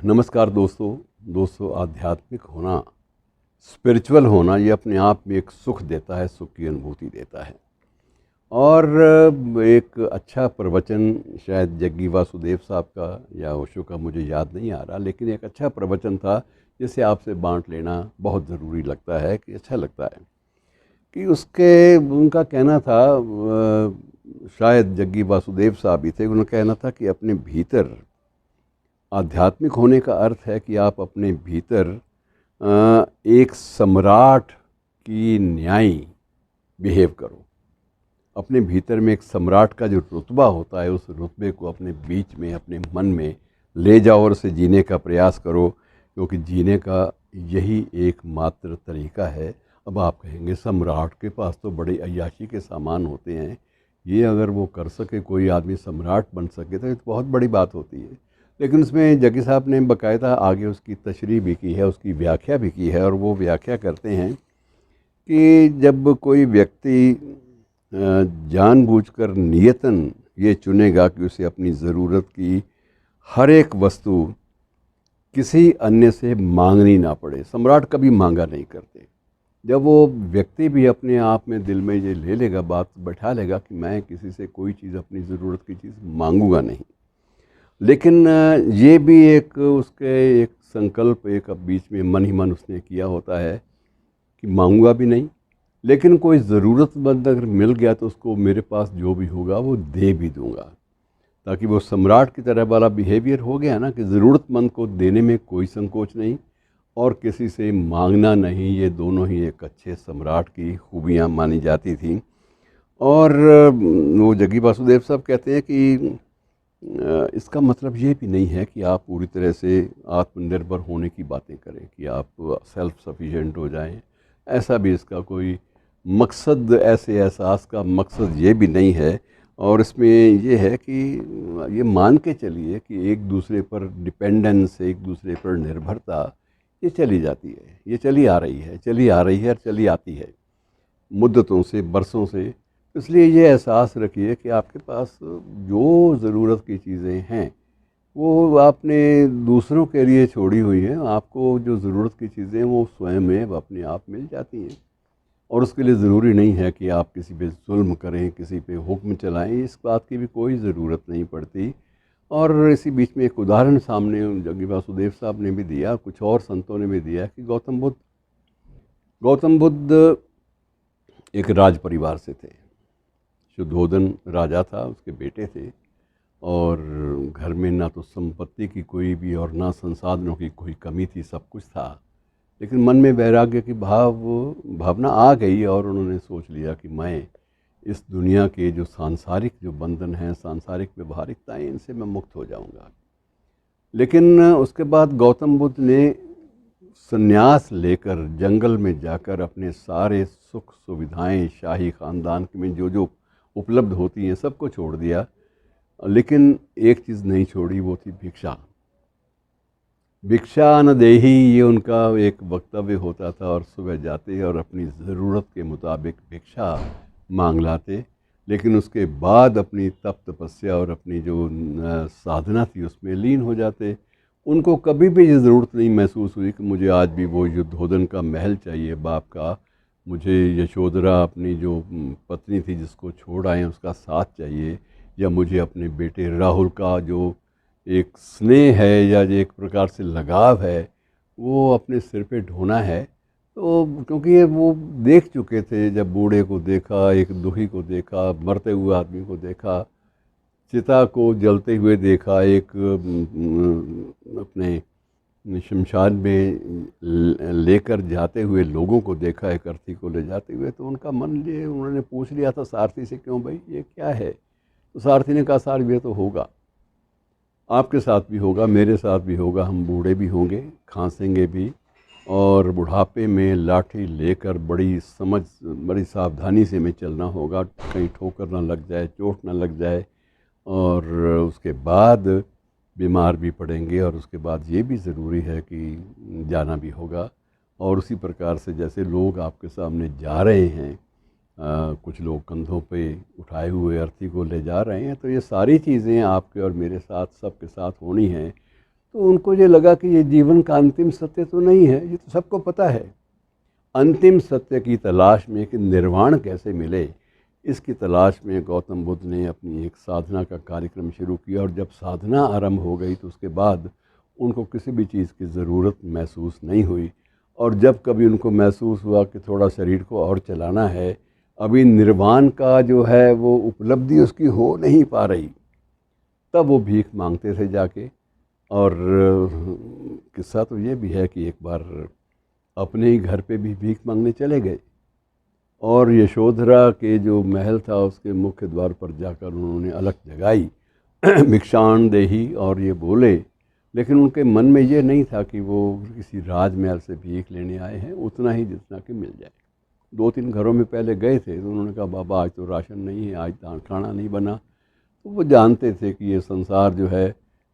नमस्कार दोस्तों आध्यात्मिक होना, स्पिरिचुअल होना, ये अपने आप में एक सुख देता है, सुख की अनुभूति देता है। और एक अच्छा प्रवचन शायद जग्गी वासुदेव साहब का या ओशो का मुझे याद नहीं आ रहा, लेकिन एक अच्छा प्रवचन था जिसे आपसे बांट लेना बहुत ज़रूरी लगता है, कि अच्छा लगता है कि उनका कहना था, शायद जग्गी वासुदेव साहब ही थे, उन्होंने कहना था कि अपने भीतर आध्यात्मिक होने का अर्थ है कि आप अपने भीतर एक सम्राट की न्यायी बिहेव करो। अपने भीतर में एक सम्राट का जो रुतबा होता है, उस रुतबे को अपने बीच में, अपने मन में ले जाओ और उसे जीने का प्रयास करो, क्योंकि जीने का यही एकमात्र तरीका है। अब आप कहेंगे सम्राट के पास तो बड़े अय्याशी के सामान होते हैं, ये अगर वो कर सके, कोई आदमी सम्राट बन सके, तो ये तो बहुत बड़ी बात होती है। लेकिन उसमें जग्गी साहब ने बाकायदा आगे उसकी तशरीह भी की है, उसकी व्याख्या भी की है, और वो व्याख्या करते हैं कि जब कोई व्यक्ति जानबूझकर नियतन ये चुनेगा कि उसे अपनी ज़रूरत की हर एक वस्तु किसी अन्य से मांगनी ना पड़े। सम्राट कभी मांगा नहीं करते। जब वो व्यक्ति भी अपने आप में दिल में ये ले लेगा, बात बैठा लेगा कि मैं किसी से कोई चीज़, अपनी ज़रूरत की चीज़ मांगूंगा नहीं। लेकिन ये भी एक उसके एक संकल्प, एक बीच में मन ही मन उसने किया होता है कि मांगूंगा भी नहीं, लेकिन कोई ज़रूरतमंद अगर मिल गया तो उसको मेरे पास जो भी होगा वो दे भी दूंगा, ताकि वो सम्राट की तरह वाला बिहेवियर हो गया ना, कि ज़रूरतमंद को देने में कोई संकोच नहीं और किसी से मांगना नहीं। ये दोनों ही एक अच्छे सम्राट की खूबियाँ मानी जाती थी। और वो जग्गी वासुदेव साहब कहते हैं कि इसका मतलब ये भी नहीं है कि आप पूरी तरह से आत्मनिर्भर होने की बातें करें, कि आप सेल्फ सफिशिएंट हो जाएं। ऐसा भी इसका कोई मकसद, ऐसे एहसास का मकसद ये भी नहीं है। और इसमें ये है कि ये मान के चलिए कि एक दूसरे पर डिपेंडेंस, एक दूसरे पर निर्भरता, ये चली जाती है, ये चली आ रही है, और चली आती है मुद्दतों से, बरसों से। इसलिए ये एहसास रखिए कि आपके पास जो ज़रूरत की चीज़ें हैं वो आपने दूसरों के लिए छोड़ी हुई हैं। आपको जो ज़रूरत की चीज़ें हैं वो स्वयं में अपने आप मिल जाती हैं, और उसके लिए ज़रूरी नहीं है कि आप किसी पे जुल्म करें, किसी पे हुक्म चलाएं। इस बात की भी कोई ज़रूरत नहीं पड़ती। और इसी बीच में एक उदाहरण सामने जग्गी वासुदेव साहब ने भी दिया, कुछ और संतों ने भी दिया, कि गौतम बुद्ध एक राज परिवार से थे। शुद्धोधन राजा था, उसके बेटे थे, और घर में ना तो संपत्ति की कोई भी और ना संसाधनों की कोई कमी थी, सब कुछ था। लेकिन मन में वैराग्य की भावना आ गई, और उन्होंने सोच लिया कि मैं इस दुनिया के जो सांसारिक जो बंधन हैं, सांसारिक व्यवहारिकताएं, इनसे मैं मुक्त हो जाऊंगा। लेकिन उसके बाद गौतम बुद्ध ने संन्यास लेकर जंगल में जाकर अपने सारे सुख सुविधाएं, शाही ख़ानदान में जो जो उपलब्ध होती हैं, सबको छोड़ दिया। लेकिन एक चीज़ नहीं छोड़ी, वो थी भिक्षा। भिक्षा न देही, ये उनका एक वक्तव्य होता था, और सुबह जाते और अपनी ज़रूरत के मुताबिक भिक्षा मांग लाते। लेकिन उसके बाद अपनी तप तपस्या और अपनी जो साधना थी उसमें लीन हो जाते। उनको कभी भी ये ज़रूरत नहीं महसूस हुई कि मुझे आज भी वो युद्धोधन का महल चाहिए बाप का, मुझे यशोधरा अपनी जो पत्नी थी जिसको छोड़ आए उसका साथ चाहिए, या मुझे अपने बेटे राहुल का जो एक स्नेह है या एक प्रकार से लगाव है वो अपने सिर पे ढोना है। तो क्योंकि ये वो देख चुके थे, जब बूढ़े को देखा, एक दुखी को देखा, मरते हुए आदमी को देखा, चिता को जलते हुए देखा, एक अपने शमशान में लेकर जाते हुए लोगों को देखा, एक अर्थी को ले जाते हुए, तो उनका मन, ये उन्होंने पूछ लिया था सारथी से, क्यों भाई ये क्या है? तो सारथी ने कहा, सार ये तो होगा, आपके साथ भी होगा, मेरे साथ भी होगा, हम बूढ़े भी होंगे, खांसेंगे भी, और बुढ़ापे में लाठी लेकर बड़ी सावधानी से हमें चलना होगा, कहीं ठोकर ना लग जाए, चोट ना लग जाए, और उसके बाद बीमार भी पड़ेंगे, और उसके बाद ये भी ज़रूरी है कि जाना भी होगा। और उसी प्रकार से जैसे लोग आपके सामने जा रहे हैं, कुछ लोग कंधों पे उठाए हुए अर्थी को ले जा रहे हैं, तो ये सारी चीज़ें आपके और मेरे साथ, सबके साथ होनी हैं। तो उनको ये लगा कि ये जीवन का अंतिम सत्य तो नहीं है, ये तो सबको पता है। अंतिम सत्य की तलाश में कि निर्वाण कैसे मिले, इसकी तलाश में गौतम बुद्ध ने अपनी एक साधना का कार्यक्रम शुरू किया। और जब साधना आरंभ हो गई तो उसके बाद उनको किसी भी चीज़ की ज़रूरत महसूस नहीं हुई। और जब कभी उनको महसूस हुआ कि थोड़ा शरीर को और चलाना है, अभी निर्वाण का जो है वो उपलब्धि उसकी हो नहीं पा रही, तब वो भीख मांगते थे जाके। और किस्सा तो ये भी है कि एक बार अपने ही घर पे भी भीख मांगने चले गए और यशोधरा के जो महल था उसके मुख्य द्वार पर जाकर उन्होंने अलख जगाई भिक्षाण देही और ये बोले, लेकिन उनके मन में ये नहीं था कि वो किसी राजमहल से भीख लेने आए हैं, उतना ही जितना कि मिल जाए। 2-3 घरों में पहले गए थे तो उन्होंने कहा बाबा आज तो राशन नहीं है, आज खाना नहीं बना। तो वो जानते थे कि ये संसार जो है,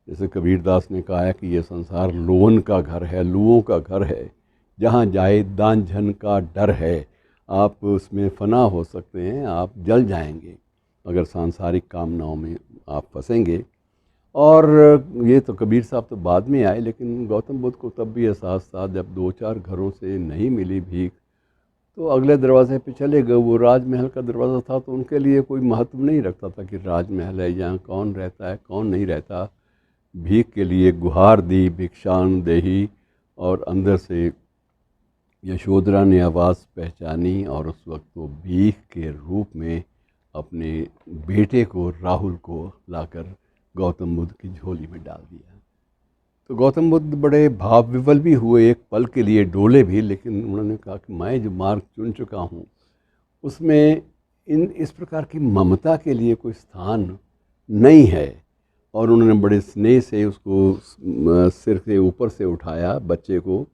जैसे कबीरदास ने कहा है कि ये संसार लोन का घर है, लुओं का घर है, जहाँ जाए दान झन का डर है। आप उसमें फना हो सकते हैं, आप जल जाएंगे अगर सांसारिक कामनाओं में आप फंसेंगे। और ये तो कबीर साहब तो बाद में आए, लेकिन गौतम बुद्ध को तब भी एहसास था। जब 2-4 घरों से नहीं मिली भीख तो अगले दरवाजे पे चले गए। वो राजमहल का दरवाज़ा था तो उनके लिए कोई महत्व नहीं रखता था कि राजमहल है, यहाँ कौन रहता है कौन नहीं रहता। भीख के लिए गुहार दी भिक्षाण देही, और अंदर से यशोधरा ने आवाज़ पहचानी और उस वक्त वो भीख के रूप में अपने बेटे को राहुल को लाकर गौतम बुद्ध की झोली में डाल दिया। तो गौतम बुद्ध बड़े भाव विवल भी हुए, एक पल के लिए डोले भी, लेकिन उन्होंने कहा कि मैं जो मार्ग चुन चुका हूँ उसमें इस प्रकार की ममता के लिए कोई स्थान नहीं है। और उन्होंने बड़े स्नेह से उसको सिर के ऊपर से उठाया बच्चे को,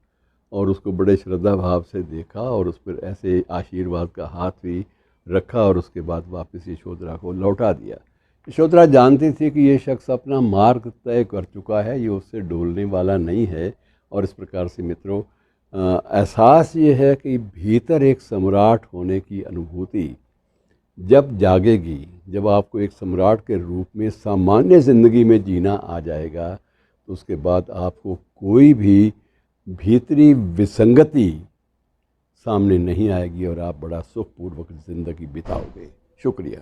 और उसको बड़े श्रद्धा भाव से देखा और उस पर ऐसे आशीर्वाद का हाथ भी रखा और उसके बाद वापस यशोधरा को लौटा दिया। यशोधरा जानती थी कि ये शख्स अपना मार्ग तय कर चुका है, ये उससे डोलने वाला नहीं है। और इस प्रकार से मित्रों, एहसास ये है कि भीतर एक सम्राट होने की अनुभूति जब जागेगी, जब आपको एक सम्राट के रूप में सामान्य ज़िंदगी में जीना आ जाएगा, तो उसके बाद आपको कोई भी भीतरी विसंगति सामने नहीं आएगी और आप बड़ा सुखपूर्वक ज़िंदगी बिताओगे। शुक्रिया।